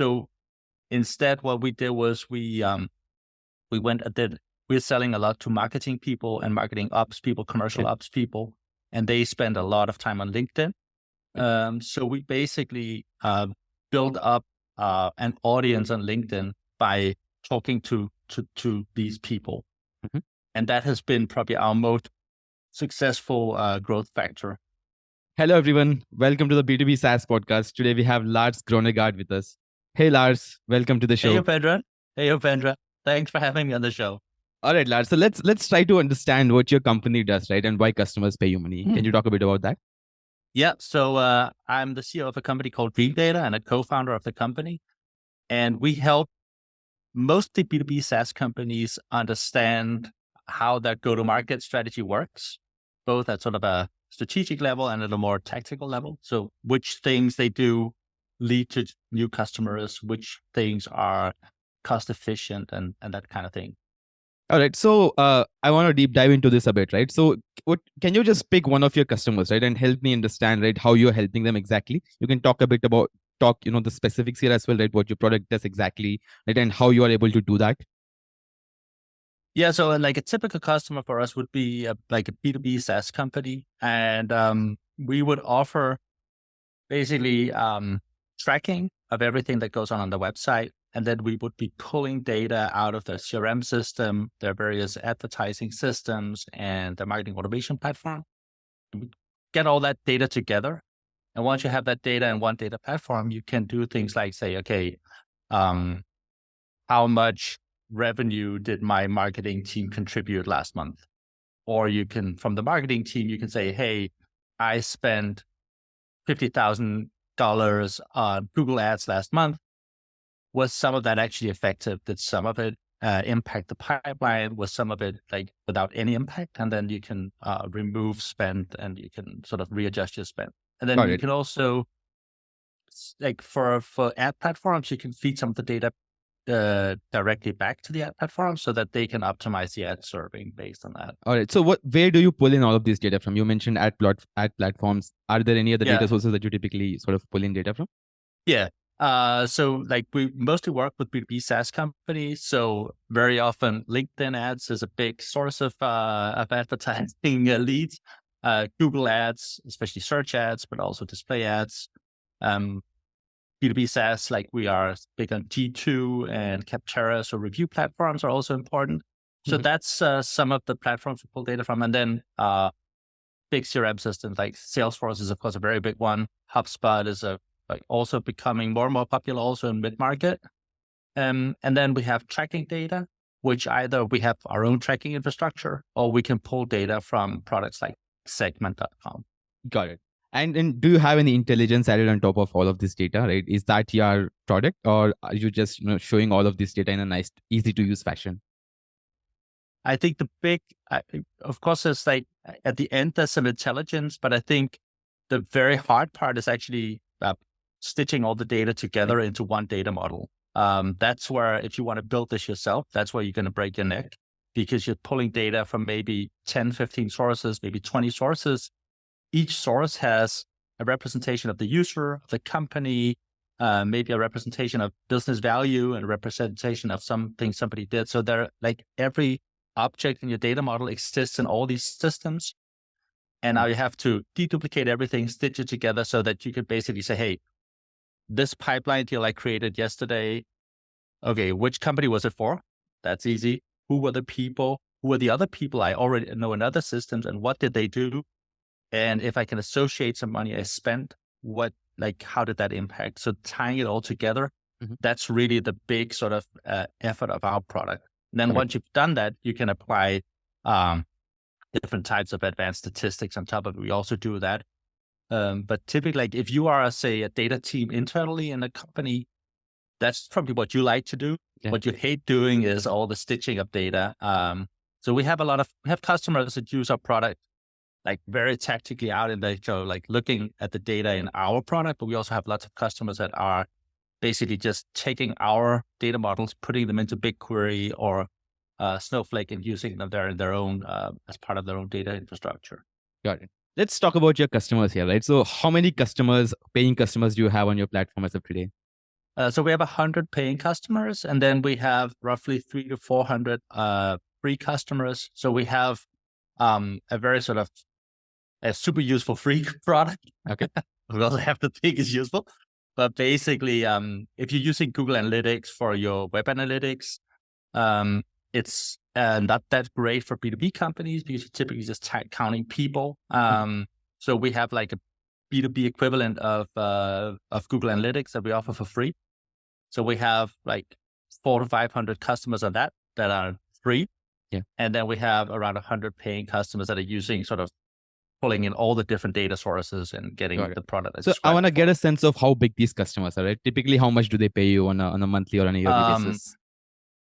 So instead, what we did was we went and did. We're selling a lot to marketing people and marketing ops people, commercial ops people, and they spend a lot of time on LinkedIn. So we basically build up an audience on LinkedIn by talking to these people. And that has been probably our most successful growth factor. Hello, everyone. Welcome to the B2B SaaS Podcast. Today we have Lars Grønnegaard with us. Hey, Lars. Welcome to the show. Hey, Upendra. Thanks for having me on the show. All right, Lars. So let's try to understand what your company does, right? And why customers pay you money. Can you talk a bit about that? Yeah. So I'm the CEO of a company called Dreamdata and a co-founder of the company. And we help mostly B2B SaaS companies understand how that go-to-market strategy works, both at sort of a strategic level and at a more tactical level. So which things they do lead to new customers, which things are cost efficient and that kind of thing. All right. So I want to deep dive into this a bit, right? So can you just pick one of your customers, right? And help me understand, right, how you're helping them exactly. You can talk a bit about the specifics here as well, right? What your product does exactly, right? And how you are able to do that. Yeah, so like a typical customer for us would be like a B2B SaaS company. And we would offer basically tracking of everything that goes on the website. And then we would be pulling data out of their CRM system, their various advertising systems, and their marketing automation platform. We get all that data together. And once you have that data in one data platform, you can do things like say, okay, how much revenue did my marketing team contribute last month? Or you can, from the marketing team, you can say, hey, I spent $50,000 on Google Ads last month. Was some of that actually effective? Did some of it impact the pipeline? Was some of it like without any impact? And then you can remove spend and you can sort of readjust your spend. And then you can also, like for ad platforms, you can feed some of the data directly back to the ad platform so that they can optimize the ad serving based on that. All right. So where do you pull in all of this data from? You mentioned ad platforms. Are there any other data sources that you typically sort of pull in data from? Yeah. So like we mostly work with B2B SaaS companies. So very often LinkedIn ads is a big source of advertising leads. Google ads, especially search ads, but also display ads. B2B SaaS, like we are big on G2 and Capterra, so review platforms are also important. So that's some of the platforms we pull data from. And then big CRM systems like Salesforce is, of course, a very big one. HubSpot is also becoming more and more popular also in mid-market. And then we have tracking data, which either we have our own tracking infrastructure or we can pull data from products like segment.com. Got it. And do you have any intelligence added on top of all of this data, right? Is that your product or are you just showing all of this data in a nice, easy to use fashion? I think the big, of course, it's like at the end, there's some intelligence, but I think the very hard part is actually stitching all the data together into one data model. That's where, if you want to build this yourself, that's where you're going to break your neck because you're pulling data from maybe 10, 15 sources, maybe 20 sources. Each source has a representation of the user, of the company, maybe a representation of business value and a representation of something somebody did. So they're like every object in your data model exists in all these systems. And now you have to deduplicate everything, stitch it together so that you could basically say, hey, this pipeline deal I created yesterday, okay, which company was it for? That's easy. Who were the people? Who were the other people I already know in other systems and what did they do? And if I can associate some money I spent, how did that impact? So tying it all together, that's really the big sort of effort of our product. And then once you've done that, you can apply different types of advanced statistics on top of it. We also do that. But typically, like if you are, say, a data team internally in a company, that's probably what you like to do. Yeah. What you hate doing is all the stitching of data. So we have customers that use our product like very tactically out in the show, like looking at the data in our product, but we also have lots of customers that are basically just taking our data models, putting them into BigQuery or Snowflake and using them there in their own, as part of their own data infrastructure. Got it. Let's talk about your customers here, right? So how many paying customers do you have on your platform as of today? So we have 100 paying customers, and then we have roughly 300 to 400 free customers. So we have a very sort of a super useful free product. Okay. We also have to think it's useful. But basically, if you're using Google Analytics for your web analytics, it's not that great for B2B companies because you're typically just counting people. So we have like a B2B equivalent of Google Analytics that we offer for free. So we have like 400 to 500 customers on that are free. Yeah. And then we have around 100 paying customers that are using sort of pulling in all the different data sources and getting the product. So I want to get a sense of how big these customers are, right? Typically, how much do they pay you on a monthly or on a yearly basis?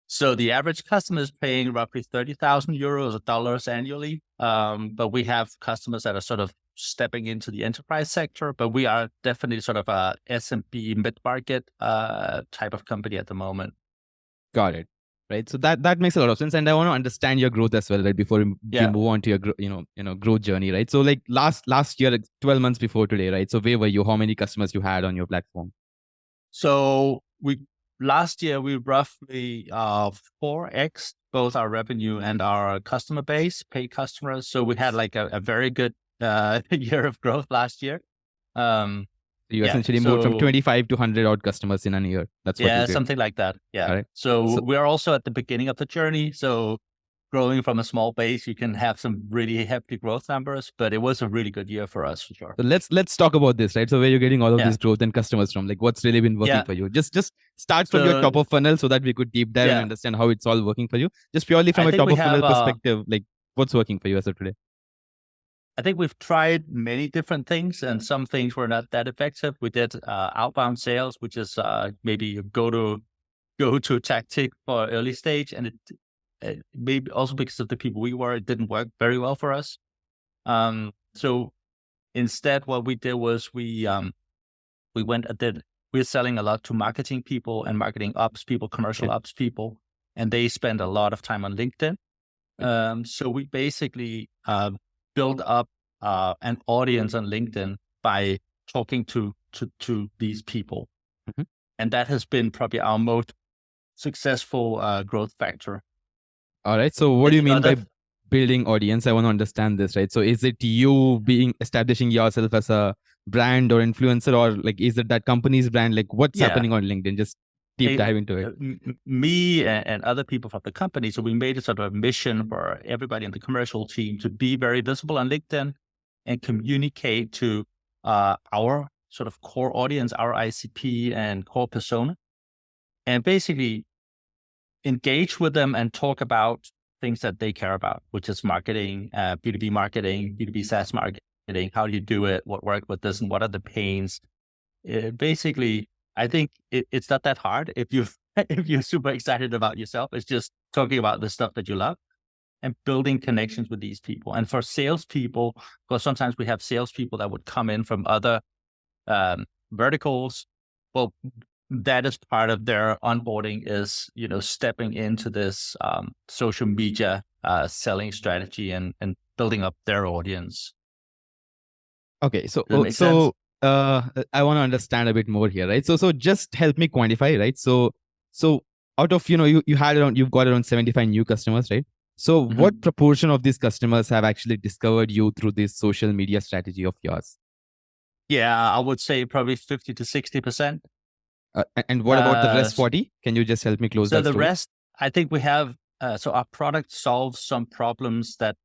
So the average customer is paying roughly 30,000 euros or dollars annually. But we have customers that are sort of stepping into the enterprise sector, but we are definitely sort of a SMB mid-market type of company at the moment. Got it. Right. So that makes a lot of sense. And I want to understand your growth as well, right? Before we move on to your growth journey, right? So like last year, like 12 months before today, right? So where were you? How many customers you had on your platform? So last year we roughly 4x'd both our revenue and our customer base, paid customers. So we had like a very good year of growth last year. You essentially moved from 25 to 100 odd customers in a year. That's what you did. Something like that. Yeah. Right. So we're also at the beginning of the journey. So growing from a small base, you can have some really hefty growth numbers, but it was a really good year for us for sure. So let's talk about this, right? So where you're getting all of this growth and customers from, like what's really been working for you? Just start from your top of funnel so that we could deep dive and understand how it's all working for you. Just purely from a top of funnel perspective, like what's working for you as of today? I think we've tried many different things, and some things were not that effective. We did outbound sales, which is maybe a go-to tactic for early stage, and it maybe also because of the people we were, it didn't work very well for us. So instead, what we did was we we're selling a lot to marketing people and marketing ops people, commercial ops people, and they spend a lot of time on LinkedIn. So we basically build up an audience on LinkedIn by talking to these people. And that has been probably our most successful growth factor. All right. So what do you mean by building audience? I want to understand this, right? So is it you establishing yourself as a brand or influencer, or like, is it that company's brand? Like what's happening on LinkedIn? Just deep dive into it. Me and other people from the company. So we made a sort of mission for everybody in the commercial team to be very visible on LinkedIn and communicate to our sort of core audience, our ICP and core persona, and basically engage with them and talk about things that they care about, which is marketing, B2B marketing, B2B SaaS marketing. How do you do it? What worked, what doesn't? What are the pains? Basically, I think it's not that hard if you're super excited about yourself. It's just talking about the stuff that you love and building connections with these people. And for salespeople, because sometimes we have salespeople that would come in from other verticals. Well, that is part of their onboarding is, stepping into this social media selling strategy and building up their audience. Okay, so I want to understand a bit more here, right? So just help me quantify, right? So out of you've got around 75 new customers, right? So what proportion of these customers have actually discovered you through this social media strategy of yours? Yeah, I would say probably 50 to 60%. And what about the rest 40? Can you just help me close that? So the rest, I think we have. So our product solves some problems that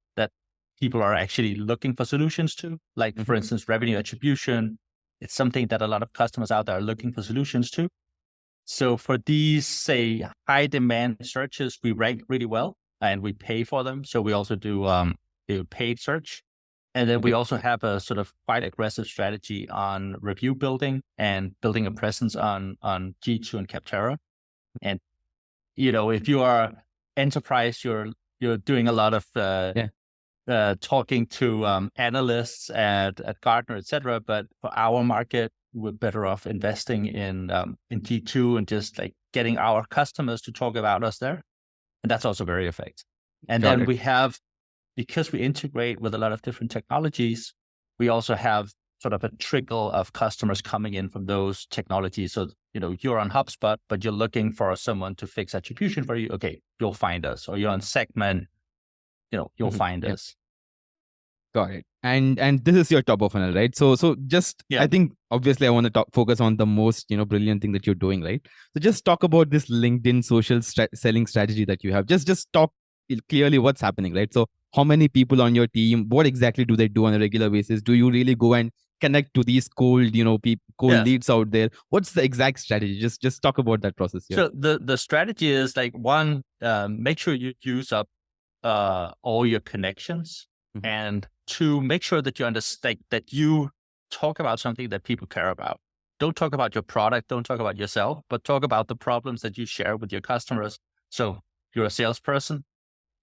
people are actually looking for solutions to, like for instance, revenue attribution. It's something that a lot of customers out there are looking for solutions to. So for these, say, high demand searches, we rank really well and we pay for them. So we also do paid search. And then we also have a sort of quite aggressive strategy on review building and building a presence on G2 and Capterra. And, if you are enterprise, you're doing a lot of talking to analysts at Gartner, etc. But for our market, we're better off investing in G2 and just like getting our customers to talk about us there. And that's also very effective. And then we have, because we integrate with a lot of different technologies, we also have sort of a trickle of customers coming in from those technologies. So, you're on HubSpot, but you're looking for someone to fix attribution for you. Okay, you'll find us. Or you're on Segment, you'll find us. Got it. And this is your top of funnel, right? So just, I think obviously I want to focus on the most, brilliant thing that you're doing, right? So just talk about this LinkedIn social selling strategy that you have. Just talk clearly what's happening, right? So how many people on your team, what exactly do they do on a regular basis? Do you really go and connect to these cold, cold leads out there? What's the exact strategy? Just talk about that process here. So the strategy is like, one, make sure you use up all your connections. And two, make sure that you understand that you talk about something that people care about. Don't talk about your product, don't talk about yourself, but talk about the problems that you share with your customers. So you're a salesperson,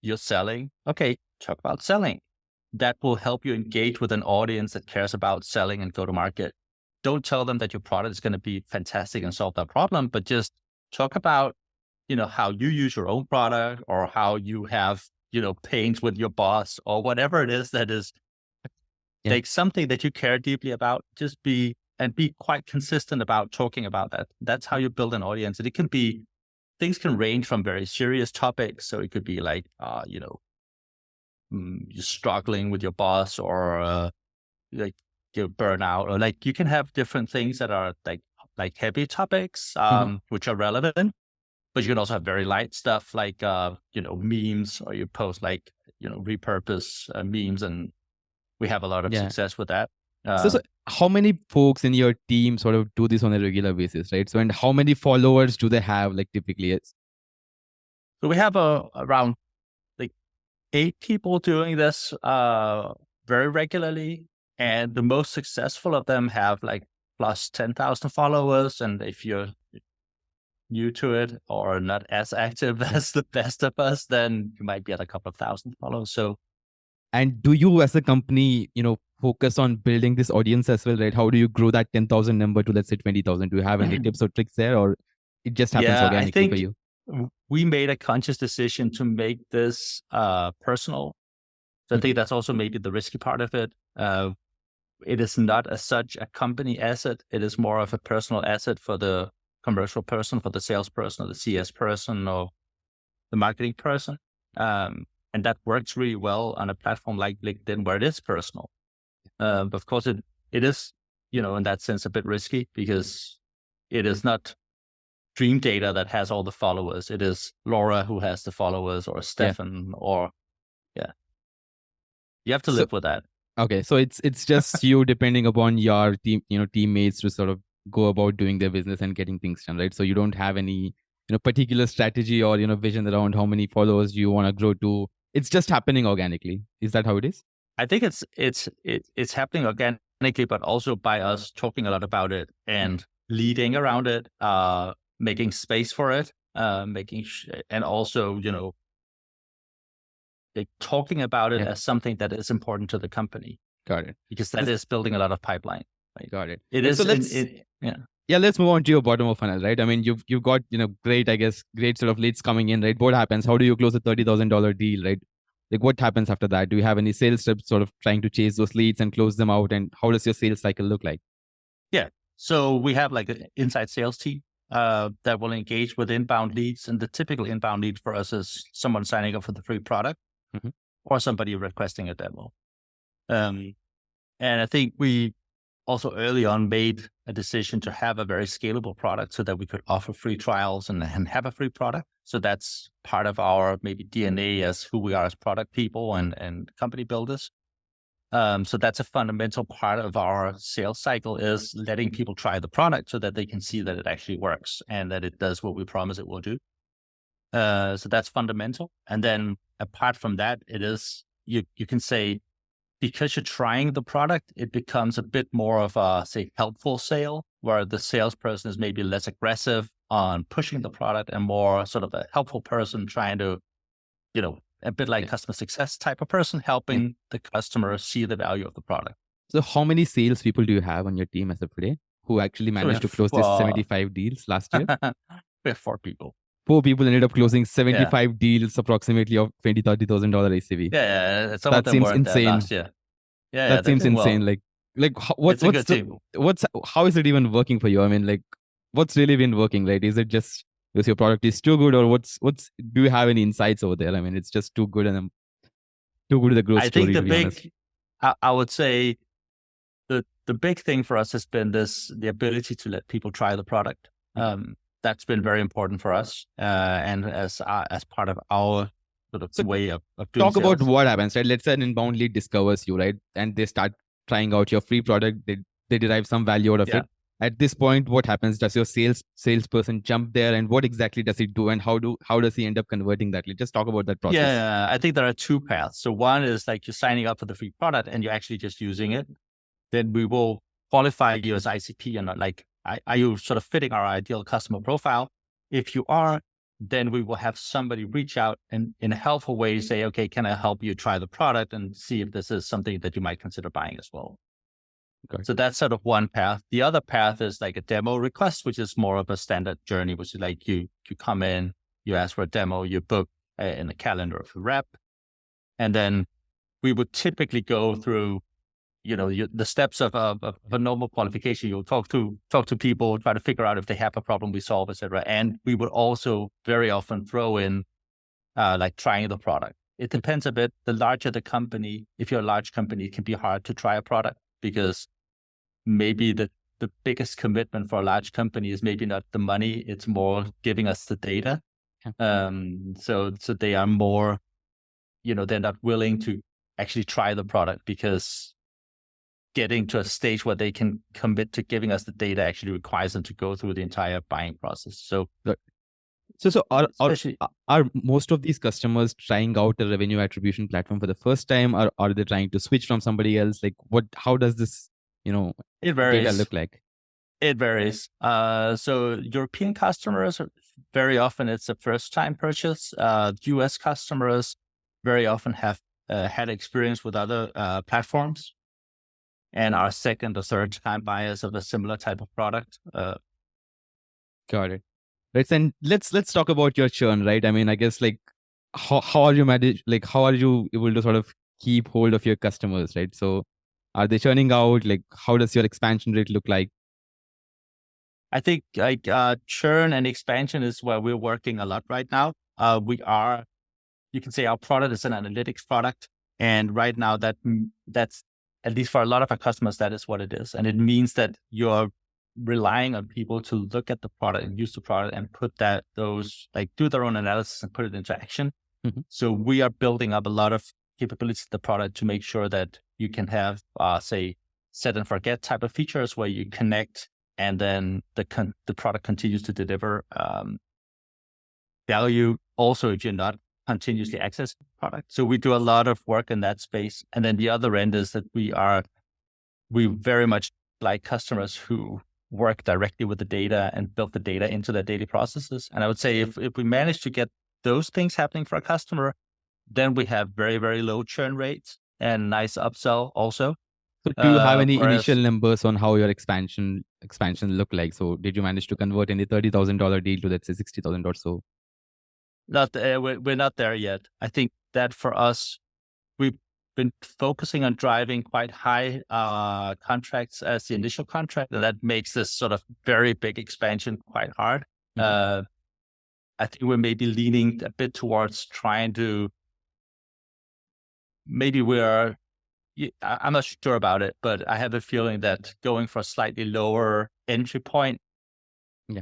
you're selling. Okay, talk about selling. That will help you engage with an audience that cares about selling and go to market. Don't tell them that your product is going to be fantastic and solve that problem, but just talk about, how you use your own product, or how you have pains with your boss, or whatever it is that is like something that you care deeply about. Just be quite consistent about talking about that. That's how you build an audience. And it can be, things can range from very serious topics. So it could be like, you're struggling with your boss, or like you're burnout, or like you can have different things that are like heavy topics, which are relevant. But you can also have very light stuff like, memes, or you post like, repurpose memes, and we have a lot of success with that. So how many folks in your team sort of do this on a regular basis, right? So, and how many followers do they have, like typically? So we have around like 8 people doing this very regularly, and the most successful of them have like plus 10,000 followers. And if you're new to it or not as active as the best of us, then you might be at a couple of thousand followers. So, and do you as a company, focus on building this audience as well, right? How do you grow that 10,000 number to, let's say, 20,000? Do you have any tips or tricks there, or it just happens organically for you? We made a conscious decision to make this personal. So I think that's also maybe the risky part of it. It is not as such a company asset. It is more of a personal asset for the commercial person, for the salesperson, or the CS person, or the marketing person. And that works really well on a platform like LinkedIn, where it is personal. But of course, it is, in that sense, a bit risky, because it is not Dreamdata that has all the followers. It is Laura who has the followers, or Stefan, or you have to live with that. Okay, so it's just you depending upon your team, teammates to sort of go about doing their business and getting things done, right? So you don't have any, particular strategy or, vision around how many followers you want to grow to. It's just happening organically. Is that how it is? I think it's happening organically, but also by us talking a lot about it and leading around it, making space for it, and also, like talking about it as something that is important to the company. Got it. Because that is building a lot of pipeline. Right? Got it. It is. So let's move on to your bottom of funnel, right? I mean, you've got, great sort of leads coming in, right? What happens? How do you close a $30,000 deal, right? Like what happens after that? Do you have any sales steps sort of trying to chase those leads and close them out? And how does your sales cycle look like? Yeah. So we have like an inside sales team that will engage with inbound leads. And the typical inbound lead for us is someone signing up for the free product or somebody requesting a demo. And I think we also early on made a decision to have a very scalable product so that we could offer free trials and have a free product. So that's part of our maybe DNA as who we are as product people and company builders. So that's a fundamental part of our sales cycle, is letting people try the product so that they can see that it actually works and that it does what we promise it will do. So that's fundamental. And then apart from that, it is, you can say, because you're trying the product, it becomes a bit more of a, say, helpful sale, where the salesperson is maybe less aggressive on pushing the product and more sort of a helpful person trying to, a bit like customer success type of person, helping the customer see the value of the product. So how many sales people do you have on your team as of today who actually managed to close these 75 deals last year? We have 4 people. 4 people ended up closing 75 deals, approximately of $20,000-$30,000 ACV. Yeah, that seems insane. last year. That seems insane. Well. Like like how is it even working for you? I mean, like, what's really been working, right? Is it just because your product is too good, or what's do you have any insights over there? I mean, it's just too good, and too good to the growth I story, think to be honest. I would say the big thing for us has been the ability to let people try the product. That's been very important for us, and as part of our sort of So way of doing talk about sales. what happens, right? Let's say an inbound lead discovers you, right? And they start trying out your free product. They derive some value out of Yeah. it. At this point, what happens? Does your salesperson jump there, and what exactly does he do, and how does he end up converting that lead? Just talk about that process. Yeah, I think there are two paths. So one is like you're signing up for the free product and you're actually just using it. Then we will qualify you as ICP and not like, are you sort of fitting our ideal customer profile? If you are, then we will have somebody reach out and in a helpful way say, okay, can I help you try the product and see if this is something that you might consider buying as well. Okay. So that's sort of one path. The other path is like a demo request, which is more of a standard journey, which is like you come in, you ask for a demo, you book in the calendar of a rep. And then we would typically go through, the steps of a normal qualification. You'll talk to people, try to figure out if they have a problem we solve, etc. And we would also very often throw in like trying the product. It depends a bit. The larger the company, if you're a large company, it can be hard to try a product because maybe the biggest commitment for a large company is maybe not the money, it's more giving us the data. So they are more, they're not willing to actually try the product because getting to a stage where they can commit to giving us the data actually requires them to go through the entire buying process. So are most of these customers trying out a revenue attribution platform for the first time, or are they trying to switch from somebody else? Like how does this, it varies. data look like? It varies. So European customers, very often it's a first time purchase. US customers very often have had experience with other platforms and are second or third time buyers of a similar type of product. Got it. Right. And let's talk about your churn, right? I mean, I guess like how are you how are you able to sort of keep hold of your customers, right? So are they churning out? Like how does your expansion rate look like? I think like churn and expansion is where we're working a lot right now. You can say our product is an analytics product. And right now that's, at least for a lot of our customers, that is what it is. And it means that you're relying on people to look at the product and use the product and do their own analysis and put it into action. Mm-hmm. So we are building up a lot of capabilities of the product to make sure that you can have, say, set and forget type of features where you connect and then the product continues to deliver value. Also, if you're not continuously accessing the product. So we do a lot of work in that space. And then the other end is that we very much like customers who work directly with the data and build the data into their daily processes. And I would say if we manage to get those things happening for a customer, then we have very, very low churn rates and nice upsell also. So do you have any initial numbers on how your expansion look like? So did you manage to convert any $30,000 deal to, let's say, $60,000 or so? We're not there yet. I think that for us, we've been focusing on driving quite high contracts as the initial contract, and that makes this sort of very big expansion quite hard. Mm-hmm. I think we're maybe leaning a bit towards trying to, I'm not sure about it, but I have a feeling that going for a slightly lower entry point,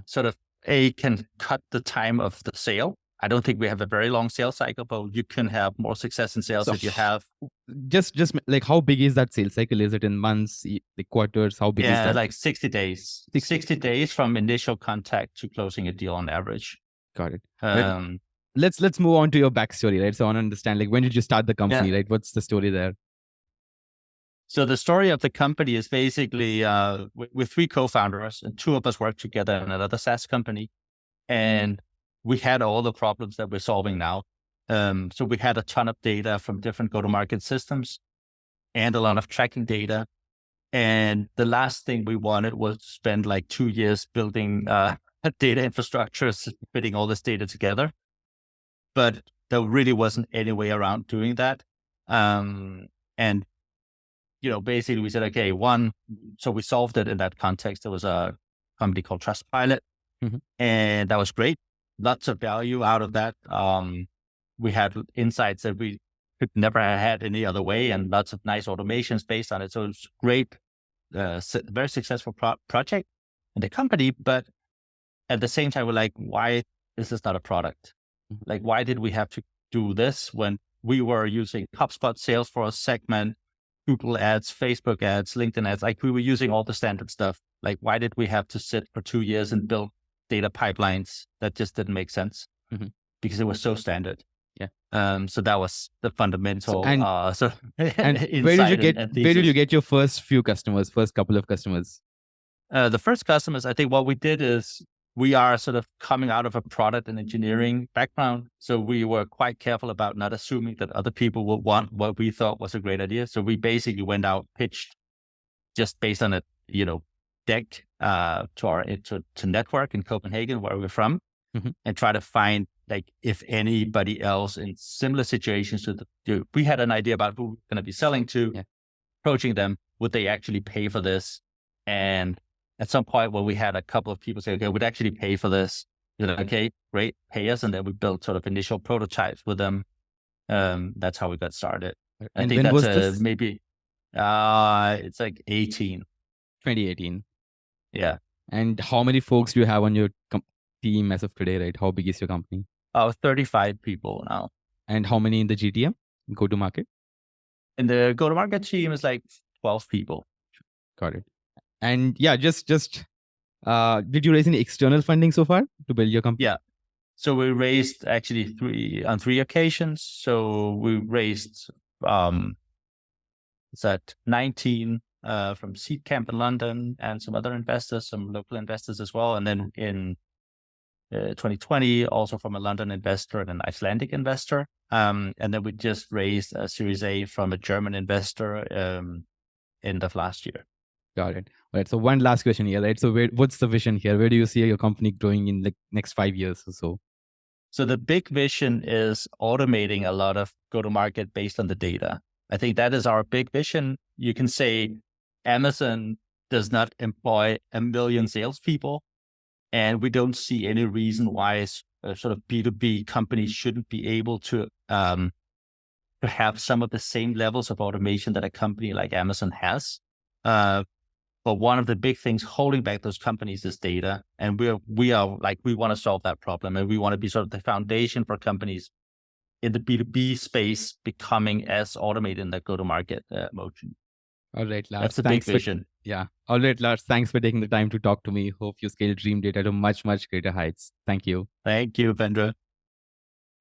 sort of can cut the time of the sale. I don't think we have a very long sales cycle, but you can have more success in sales if you have. Just like how big is that sales cycle? Is it in months, the quarters? How big is that? Like 60 days. 60 days from initial contact to closing a deal on average. Got it. Let's move on to your backstory, right? So I want to understand, like, when did you start the company, right? What's the story there? So the story of the company is basically with three co-founders, and two of us work together in another SaaS company. And we had all the problems that we're solving now. So we had a ton of data from different go-to-market systems and a lot of tracking data. And the last thing we wanted was to spend like 2 years building data infrastructure, putting all this data together. But there really wasn't any way around doing that. And basically we said, okay, so we solved it in that context. There was a company called Trustpilot, and that was great. Lots of value out of that. We had insights that we could never have had any other way, and lots of nice automations based on it. So it was great, very successful project in the company. But at the same time, we're like, why is this not a product? Like, why did we have to do this when we were using HubSpot, Salesforce, Segment, Google ads, Facebook ads, LinkedIn ads? Like, we were using all the standard stuff. Like, why did we have to sit for 2 years and build data pipelines? That just didn't make sense because it was so standard. Yeah. So that was the fundamental. And where did you get your first couple of customers? The first customers, I think what we did is we are sort of coming out of a product and engineering background. So we were quite careful about not assuming that other people would want what we thought was a great idea. So we basically went out, pitched just based on a, deck to network in Copenhagen, where we're from, and try to find like if anybody else in similar situations we had an idea about who we're going to be selling to, approaching them, would they actually pay for this? And at some point where we had a couple of people say, okay, we'd actually pay for this. Okay, great, pay us. And then we built sort of initial prototypes with them. That's how we got started. I think that's maybe, it's like 2018. Yeah. And how many folks do you have on your team as of today, right? How big is your company? 35 people now. And how many in the GTM, go-to-market? In the go-to-market team is like 12 people. Got it. And yeah, just did you raise any external funding so far to build your company? Yeah. So we raised actually on three occasions. So we raised, 19 from Seed Camp in London and some other investors, some local investors as well. And then in 2020, also from a London investor and an Icelandic investor. And then we just raised a Series A from a German investor end of last year. Got it. All right. So one last question here, right? So what's the vision here? Where do you see your company growing in the next 5 years or so? So the big vision is automating a lot of go-to-market based on the data. I think that is our big vision. You can say Amazon does not employ 1 million salespeople, and we don't see any reason why sort of B2B companies shouldn't be able to have some of the same levels of automation that a company like Amazon has. But one of the big things holding back those companies is data. And we want to solve that problem. And we want to be sort of the foundation for companies in the B2B space becoming as automated in that go-to-market motion. All right, Lars. That's the big vision. Yeah. All right, Lars. Thanks for taking the time to talk to me. Hope you scale Dreamdata to much, much greater heights. Thank you. Thank you, Upendra.